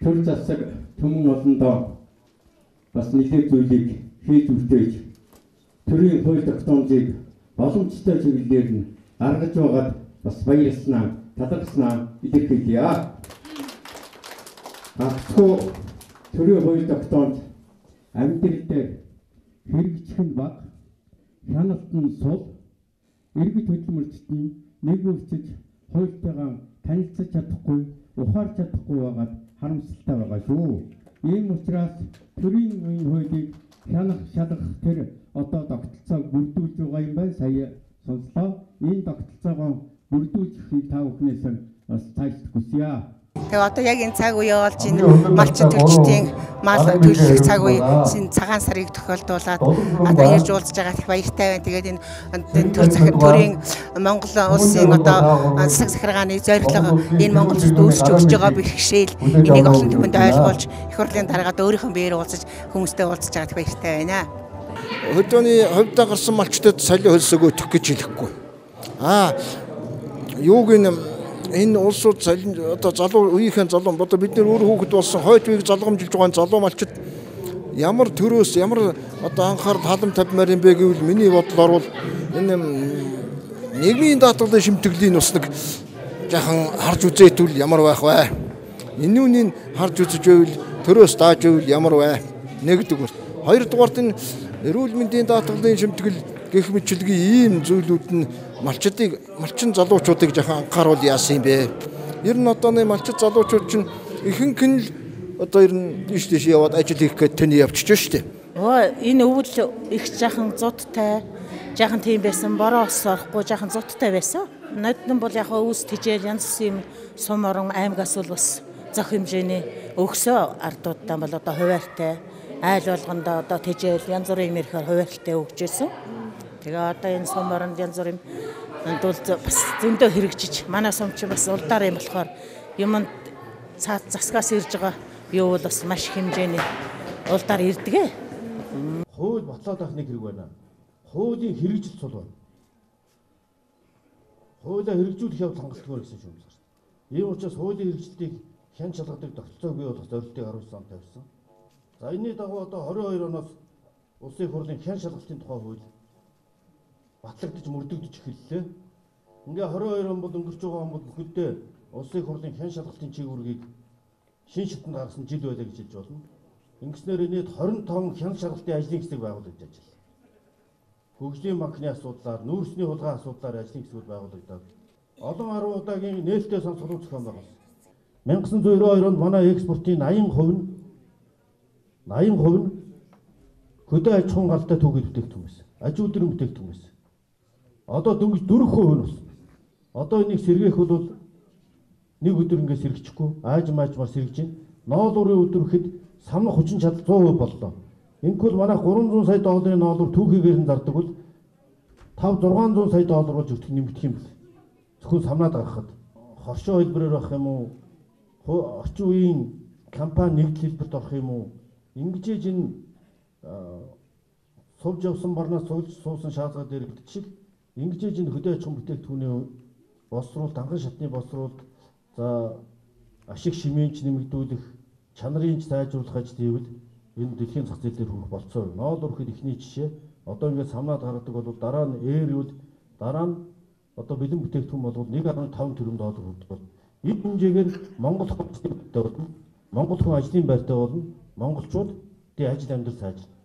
төр засаг түмэн олондоо бас нэгэн зүйлийг хийж үлдээж төрийн хууль тогтоомжийг боломжтой чиглэлээр нь гаргаж байгаад бас баярлснаа, талархснаа илэрхийлье. Гагцхүү төрийн хууль тогтоомж амьдрал дээр хэрэгжих нь баг, хяналт нь сул, иргэд хөдөлмөрчд нь нэг үлчиж хуультайгаа танилцаж чадахгүй, ухаарч чадахгүй байгаад харамсалтай байгаа шүү. Ийм учраас төрийн үеийн хуулийг хянах, шалгах тэр одоо тогтолцоог бүрдүүлж байгаа юм байна. Сая сонслоо. Энэ тогтолцоогоо бүрдүүлэхийг та бүхнээс бас цаашд хүсье. Тэгээ одоо яг энэ цаг үе болж энэ малчин төлчдийн мал төлөх цаг үе цагаан сарыг тохиолдуулаад одоо ирж уулзж байгаа их баяртай байна. Тэгээд энэ төр захир төрийн Монгол улсын одоо засаг захиргааны зорилго энэ Монголд үүсч өгч байгаа бэрхшээл энийг олон түмэнд ойлгуулж их хурлын дараагаад өөрийнхөө биеэр уулзаж хүмүүстэй уулзж байгаа их баяртай байна. Хөдөөний хувьдаа гарсан малчтад соёлын хөлсөг өгөх гэж хэлэхгүй. Юуг энэ улсууд одоо залуу үеийнхэн залуу одоо бид нар өөр хүүхэд болсон хойд үеийг залгамжилж байгаа залуу малчид ямар төрөөс ямар одоо анхаарал халамж тавьмаар юм бэ гэвэл миний бодлоор бол энэ нийгмийн даатгалын шимтгэлийн бас нэг жаахан харж үзээtul ямар байх вэ? Энүүнийг харж үзэж байвал төрөөс дааж байвал ямар вэ? Нэгдүгээр. Хоёрдугаарт энэ эрүүл мэндийн даатгалын шимтгэл гэх мэтлэгийн ийм зүйлүүд нь малчин залуучуудыг жаахан анхааруул яасан юм бэ? Ер нь одооны малчин залуучууд чинь ихэнх нь л одоо ер нь тийш яваад ажил хийх гээд тэний явчихж штеп. Энэ өвөл их жаахан зудтай, жаахан тийм байсан, бороо ус орохгүй жаахан зудтай байсан. Нодон бол яг өвс тижэл янз бүрийн сум орон аймагаас бол бас зөх хэмжээний өгсөө ардуудаа бол одоо хуваартай айл болгондоо одоо тижэл янз бүрийн мэрхээр хуваартай өгч ирсэн. Тэгээ одоо энэ сум оронд янз бүрийн дулд бас зөндөө хэрэгжиж манай сум чи бас улдаар юм болохоор юмд цаад засгаас ирж байгаа юу бол бас маш хэмжээний улдаар ирдэг. Хууль батлаад авах нэг хэрэг байна. Хуулийн хэрэгжил цул байна. Хуулиа хэрэгжүүлэх явдал хангалтгүй гэсэн шүү дээ. Ийм учраас хуулийн хэрэгжилтийг хян шалгадаг тогтолцоог бий болгох зорилтыг 12 онд тавьсан. За энэний дагуу одоо 22 оноос улсын хурлын хян шалгалтын тухай хууль батлагдаж мөрдөгдөж эхэллээ. Ингээ 22 он бол өнгөрч байгаа он бол бүхэддээ улсын хурлын хян шалгалтын чиглэлийг шин шатанд гаргасан жил байлаа гэж хэлж болно. Ингэснээр нийт 25 хян шалгалтын ажлын хэсэг байгуулагдаж ажиллана. Хөгжлийн банкны асуудлаар, нүүрсний хулгай асуудлаар ажлын хэсгүүд байгуулагдав. Олон 10 удаагийн нээлттэй сонсголын зохион байгуулсан. 1992 онд манай экспортын 80% нь хөдөө аж ахуйн галтай түүхий бүтээгдэхүүн байсан. Аж үйлдвэрийн бүтээгдэхүүн байсан. Одоо дөнгөж 4% нь болсон. Одоо энийг сэргээх бол нэг өдөр ингээд сэргэчихгүй, аажмаар сэргэж байна. Ноолуурын өдөр гэхэд самнах хүчин чадал 100% боллоо. Ингэвэл манайх 300 сая долларын ноолуур түүхийгээр нь зардаг бол 5-600 сая доллар болж өгөх нэмэгдэх юм бэл. Зөвхөн самнаад гаргахад хоршоо хэлбэрээр байх юм уу? Орчин үеийн компани нэгдэл хэлбэрт орох юм уу? Ингэж энэ сувж явсан барнаас суусан шаалгаа дээр битчил ингэж энэ хөдөө аж ахуйн бүтээгдэхүүний боловсруулалт, анхан шатны боловсруулалт, за ашиг шимэнч нэмэгдүүлэх, чанарыг сайжруулах ажил хийвэл энэ дэлхийн зах зээл дээр хүрэх болцоо. Ноол өрхөд ихний жишээ. Одоо ингээд самнаад гаргадаг бол дараа нь эйрүүд дараа нь одоо бэлэн бүтээгдэхүүн бол 1.5 тэрбум доллар хүрдэг. Энэ хэмжээгээр Монгол хүн ажлын байртай болно. Монголчууд ажил амьдрал сайжрна.